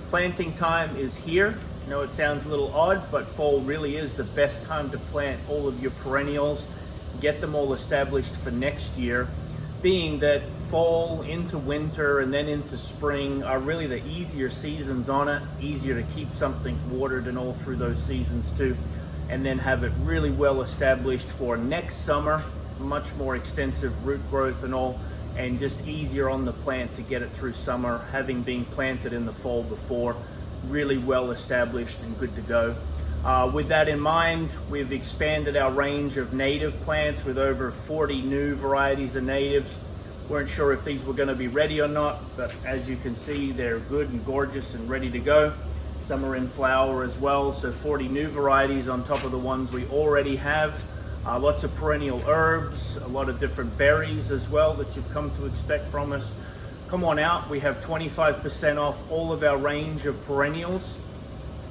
Planting time is here. I know it sounds a little odd, but fall really is the best time to plant all of your perennials, get them all established for next year, being that fall into winter and then into spring are really the easier seasons on it, easier to keep something watered and all through those seasons too, and then have it really well established for next summer, much more extensive root growth and all, and just easier on the plant to get it through summer, having been planted in the fall before, really well established and good to go. With that in mind, we've expanded our range of native plants with over 40 new varieties of natives. Weren't sure if these were going to be ready or not, but as you can see, they're good and gorgeous and ready to go. Some are in flower as well, so 40 new varieties on top of the ones we already have. Lots of perennial herbs, a lot of different berries as well that you've come to expect from us. Come on out, we have 25% off all of our range of perennials.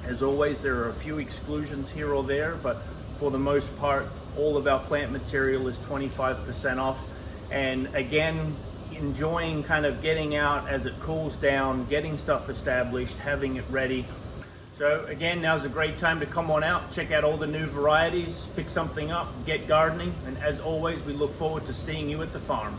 As always, there are a few exclusions here or there, but for the most part, all of our plant material is 25% off. And again, enjoying kind of getting out as it cools down, getting stuff established, having it ready. So again, now's a great time to come on out, check out all the new varieties, pick something up, get gardening, and as always, we look forward to seeing you at the farm.